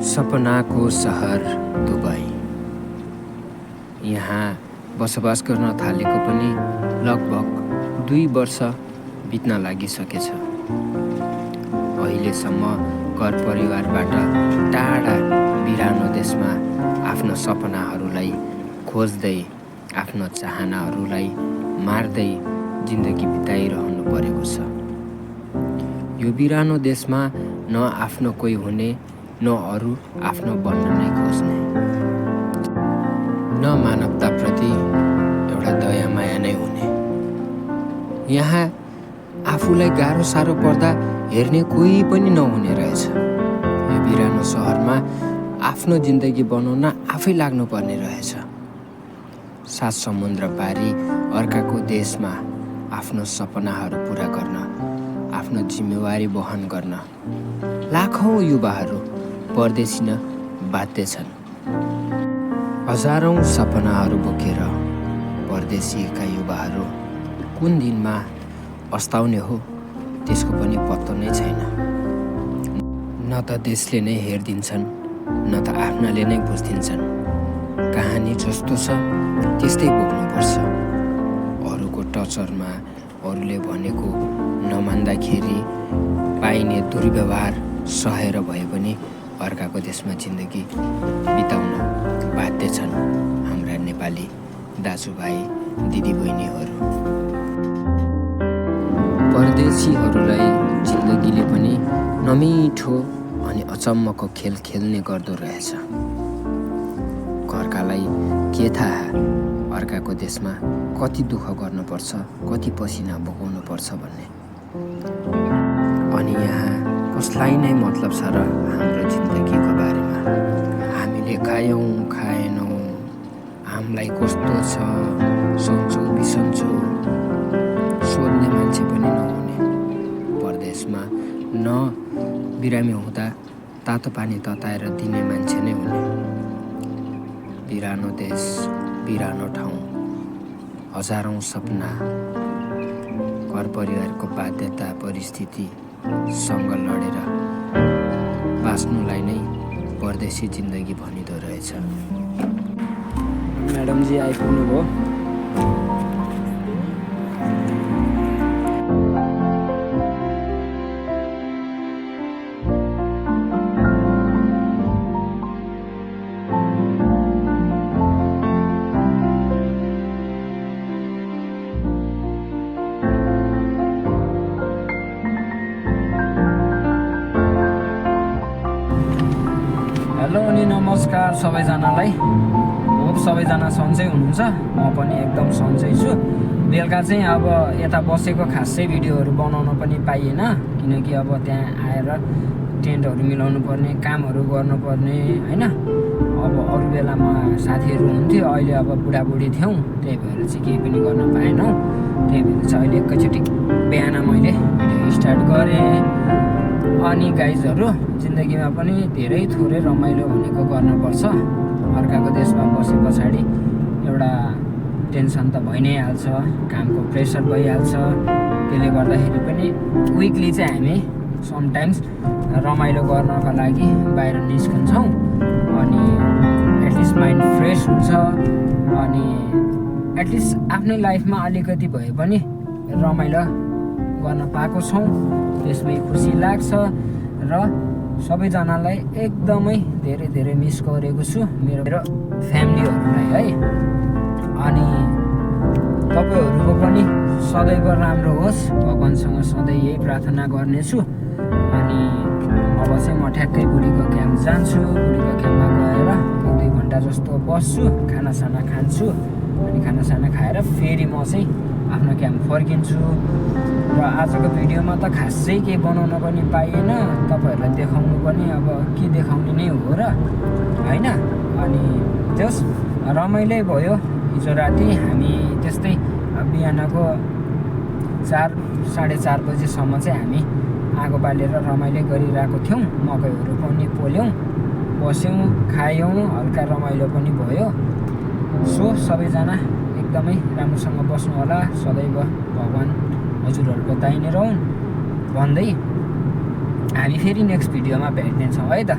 सपनाको सहर दुबई। यहाँ बसोबास गर्न थालेको पनि लगभग 2 वर्ष बित्न लागिसकेछ। अहिलेसम्म घर परिवारबाट टाढा बिरानो देशमा आफ्नो सपनाहरूलाई खोज्दै, आफ्नो चाहनाहरूलाई मार्दै जिन्दगी बिताइरहनु परेको छ। यो बिरानो देशमा न आफ्नो कोही हुने, न अरू आफ्नो बन्न नै खोज्ने, न मानवताप्रति एउटा दया माया नै हुने। यहाँ आफूलाई गाह्रो साह्रो पर्दा हेर्ने कोही पनि नहुने रहेछ। यो बिरानो सहरमा आफ्नो जिन्दगी बनाउन आफै लाग्नुपर्ने रहेछ। 7 समुद्र पारी अर्काको देशमा आफ्नो सपनाहरू पुरा गर्न, आफ्नो जिम्मेवारी वहन गर्न लाखौं युवाहरू परदेशिन बाध्य छन्। हजारौं सपनाहरू बोकेर परदेशिएका युवाहरू कुन दिनमा अस्ताउने हो त्यसको पनि पत्तो नै छैन। न त देशले नै हेरिदिन्छन्, न त आफ्नाले नै बुझिदिन्छन्। कहानी जस्तो छ त्यस्तै बोक्नुपर्छ। अरूको टचरमा अरूले भनेको नमान्दाखेरि पाइने दुर्व्यवहार सहेर भए पनि अर्काको देशमा जिन्दगी बिताउन बाध्य छन् हाम्रा नेपाली दाजुभाइ दिदीबहिनीहरू। परदेशीहरूलाई जिन्दगीले पनि नमिठो अनि अचम्मको खेल खेल्ने गर्दो रहेछ। घरकालाई के थाहा अर्काको देशमा कति दुःख गर्नुपर्छ, कति पसिना बगाउनुपर्छ भन्ने। अनि यहाँ कसलाई नै मतलब छ र हाम्रो जिन्दगीको बारेमा? हामीले खायौँ खाएनौँ, हामीलाई कस्तो छ, सन्चो बिसन्चो सोध्ने मान्छे पनि नहुने। परदेशमा न बिरामी हुँदा तातो पानी तताएर दिने मान्छे नै हुने। बिरानो देश, बिरानो ठाउँ, हजारौं सपना, घर परिवारको बाध्यता परिस्थितिसँग लडेर बाँच्नुलाई नै परदेशी जिन्दगी भनिँदो रहेछ। म्याडमजी आइपुग्नु भयो। हेलो अनि नमस्कार सबैजनालाई। होप सबैजना सन्चै हुनुहुन्छ। म पनि एकदम सन्चै छु। बेलुका चाहिँ अब यता बसेको खासै भिडियोहरू बनाउन पनि पाइएन, किनकि अब त्यहाँ आएर टेन्टहरू मिलाउनु पर्ने, कामहरू गर्नुपर्ने होइन। अब अरू बेलामा साथीहरू हुन्थ्यो, अहिले अब बुढाबुढी थियौँ, त्यही भएर चाहिँ केही पनि गर्न पाएनौँ। त्यही भएर चाहिँ अहिले एकैचोटि बिहान मैले भिडियो स्टार्ट गरेँ। अनि गाइजहरू, जिन्दगीमा पनि धेरै थोरै रमाइलो भनेको गर्नुपर्छ। अर्काको देशमा बसे पछाडि एउटा टेन्सन त भइ नै हाल्छ, कामको प्रेसर भइहाल्छ। त्यसले गर्दाखेरि पनि विकली चाहिँ हामी समटाइम्स रमाइलो गर्नको लागि बाहिर निस्कन्छौँ। अनि एटलिस्ट माइन्ड फ्रेस हुन्छ, अनि एटलिस्ट आफ्नै लाइफमा अलिकति भए पनि रमाइलो गर्न पाएको छौँ, त्यसमै खुसी लाग्छ। र सबैजनालाई एकदमै धेरै धेरै मिस गरेको छु, मेरो फ्यामिलीहरूलाई है। अनि तपाईँहरूको पनि सदैव राम्रो होस्, भगवान्सँग सधैँ यही प्रार्थना गर्नेछु। अनि अब चाहिँ म ठ्याक्कै बुढीको क्याम्प जान्छु। बुढीको क्याम्पमा गएर 1-2 घन्टा जस्तो बस्छु, खानासाना खान्छु। अनि खानासाना खाएर फेरि म चाहिँ आफ्नो क्याम्प फर्किन्छु। र आजको भिडियोमा त खासै केही बनाउन पनि पाइएन, तपाईँहरूलाई देखाउनु पनि अब के देखाउने नै हो र होइन। अनि जस रमाइलै भयो। हिजो राति हामी त्यस्तै बिहानको 4-4:30 बजीसम्म चाहिँ हामी आगो बालेर रमाइलो गरिरहेको थियौँ। मकैहरू पनि पोल्यौँ, बस्यौँ, खायौँ, हल्का रमाइलो पनि भयो। सो सबैजना एकदमै राम्रोसँग बस्नु होला। सदैव भगवान् हजुरहरूको दाहिने रहन् भन्दै हामी फेरि नेक्स्ट भिडियोमा भेट्नेछौँ है त।